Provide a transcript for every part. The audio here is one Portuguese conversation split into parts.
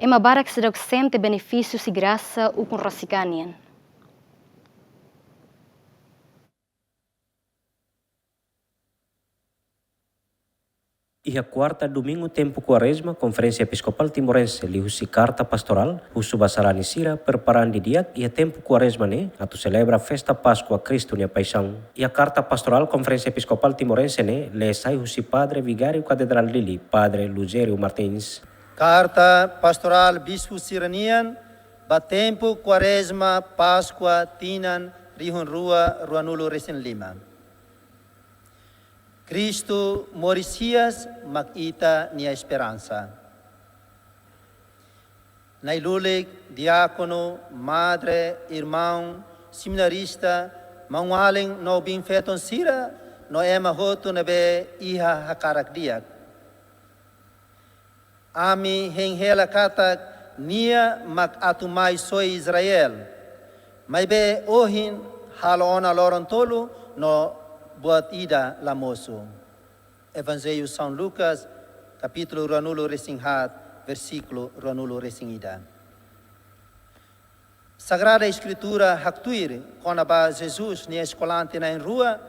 barak seidauk sente benefisiu si grasa ukun rasik-an nian. E a quarta domingo tempo quaresma, Conferência Episcopal Timorense, li husi carta pastoral, husu basarani sira, preparando dia e a tempo quaresma ne, atu celebra a festa Páscoa Cristo nia paixão. E a carta pastoral Conferência Episcopal Timorense ne, le sai husi padre vigário Catedral Lili, padre Lugério Martins. Carta pastoral bispo siranian, batempo quaresma Páscoa tinan rihun rua ruanulo resen lima. Cristo moricias makita nia esperança. Nailulik, diácono, madre, irmão, seminarista, mangualing no bin feton sira, no ema hoto nebe iha hakarak diak. Ami henghela katak nia mak atumai soi Israel. Maibe ohin halona lorontolo no buat ida lamoso. Evangelho São Lucas, capítulo ranulo resinghat, versículo ranulo resingida. Sagrada Escritura haktuir, konaba Jesus ni escolante na rua,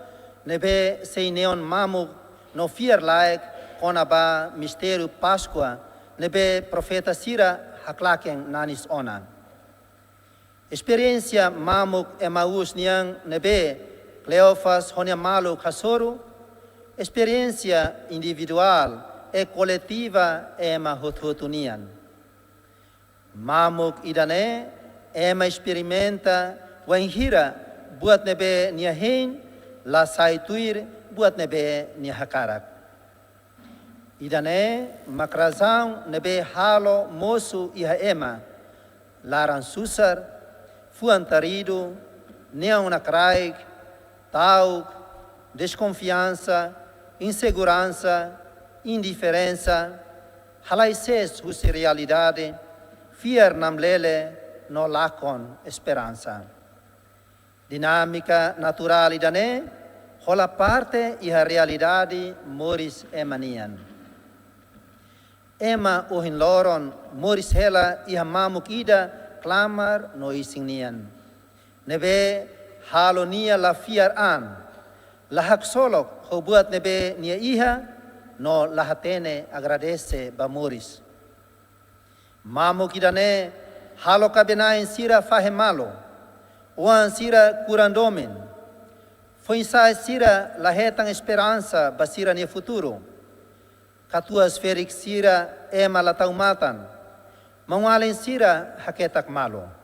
nebe sei neon mamu no fier laik, konaba mistério Páscoa, nebe profeta Sira haklaken nanis ona. Experiência mamuk emaus niang nebe Cleofas Honiamalo Kasoro, experiência individual e coletiva ema hotunian. Mamuk idane ema experimenta wanhira buat nebe niahin la saituir buat nebe niahakarak. Idane makrazão nebe halo moço iha ema laran susar fuantarido neon nakraik seidauk, desconfiança, insegurança, indiferença, halaises husi realidade, fier namlele no lakon esperança. Dinâmica natural idane, rola parte e a realidade moris emanian. Ema ohin loron moris hela e a mamuk ida clamar no isingnian. Nebe halo nia la fiar an, lahak solok hobuat nebe nia iha, no lahatene agradece bamuris. Mamu kidane halo kabenain sira fahemalo, oan sira curandomen, foi sai sira lahetan esperança basira nia futuro, katuas ferik sira ema lataumatan, mangualen sira haketak malo.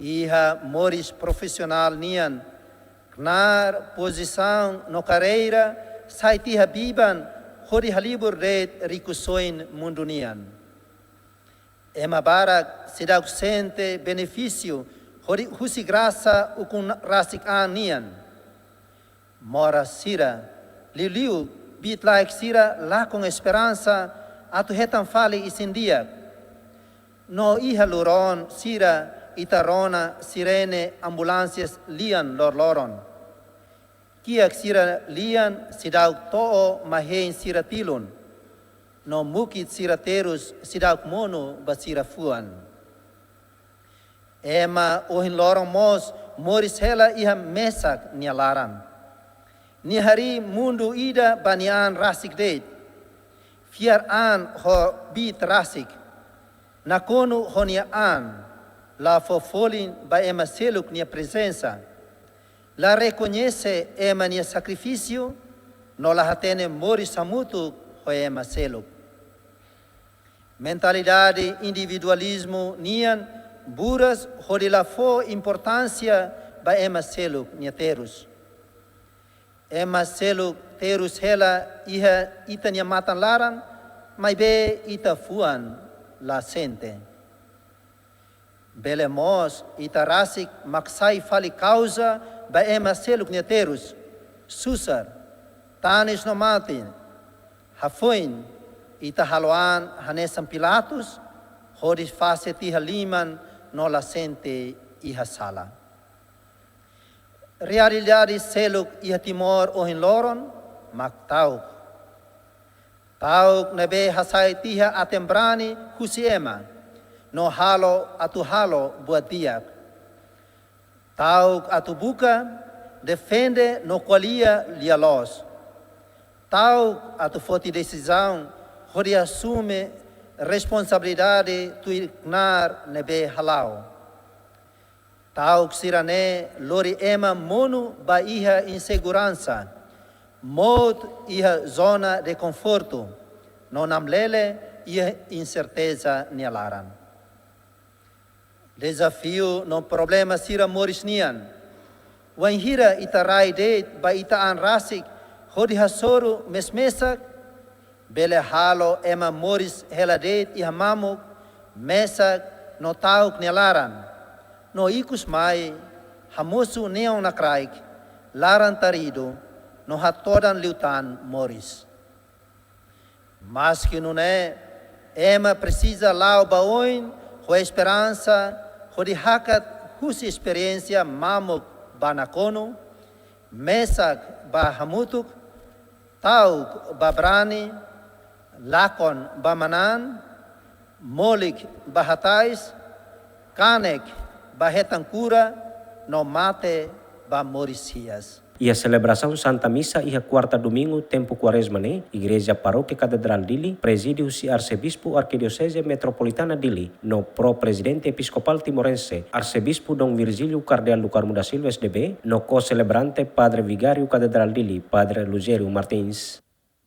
Iha moris profissional nian, knar posição no carreira, saitiha biban, hori halibur red ricusoin mundo nian. Ema barak, seidauk sente, benefisiu, hori husi grasa, ukun rasik-an nian. Mora sira, liliu, bit laik sira, lá com esperança, atu hetan fale isindia. No iha luron sira, itarona, sirene, ambulâncias, lian lorloron. Kiak sira lian, seidauk to'o, mahein sira tilun. No mukit sira terus, seidauk mono, basira fuan. Ema ohin lorong mos, moris hela iha mesak nialaran. Nihari mundu ida banian rasik deit. Fiar an ho bit rasik. Nakonu honia an. La fofolin ba ema seluk nia presença. La reconhece ema nia sacrifício, no la hatene mori samutu ho ema seluk. Mentalidade individualismo nian buras ho de la fo importância ba ema seluk nia terus. Ema seluk terus hela iha ita nia matan laran, mai be ita fuan la sente. Belemos ita rasik maksai fali causa ba ema seluk neterus, susar, tanis no matin, hafuin ita haloan hanesam Pilatus, hodis face tiha liman no la sente iha sala. Realidade seluk iha timor ohin loron, maktauk. Tauk nebe hasai tiha atembrani husi ema, no halo atu halo buat diak. Tauk atu buka, defende no qualia lialos. Tauk atu forte decisão, hori assume responsabilidade tu ignar nebe halau. Tauk sirane lori ema mono ba iha insegurança, mod iha zona de conforto, no namlele iha incerteza nialaran. Desafio no problema sira moris nian, wan hira ita rai de ba ita an rasik, hodi hasoru mesmesak, bele halo ema moris heladet iha mamuk, mesak no tauk nialaran. No ikus mai, hamusu neon nakraik, laran tarido, no hatodan liutan moris. Mas que não é, ema precisa lau baoin, ho esperança, ho di hakat husi experiência mamuk banakono, mesak ba hamutuk, tauk ba brani, lakon ba manan, molik ba hatais, kanek Bahetancura no mate ba Moricias. E a celebração Santa Missa e a quarta domingo, tempo quaresma, né? Igreja Paróquia Catedral Dili, presídio se Arcebispo Arquidiocese Metropolitana Dili, no Pro-Presidente Episcopal Timorense, Arcebispo Dom Virgílio Cardeal do Carmo da Silva SDB, no co-celebrante Padre Vigário Catedral Dili, Padre Lugério Martins.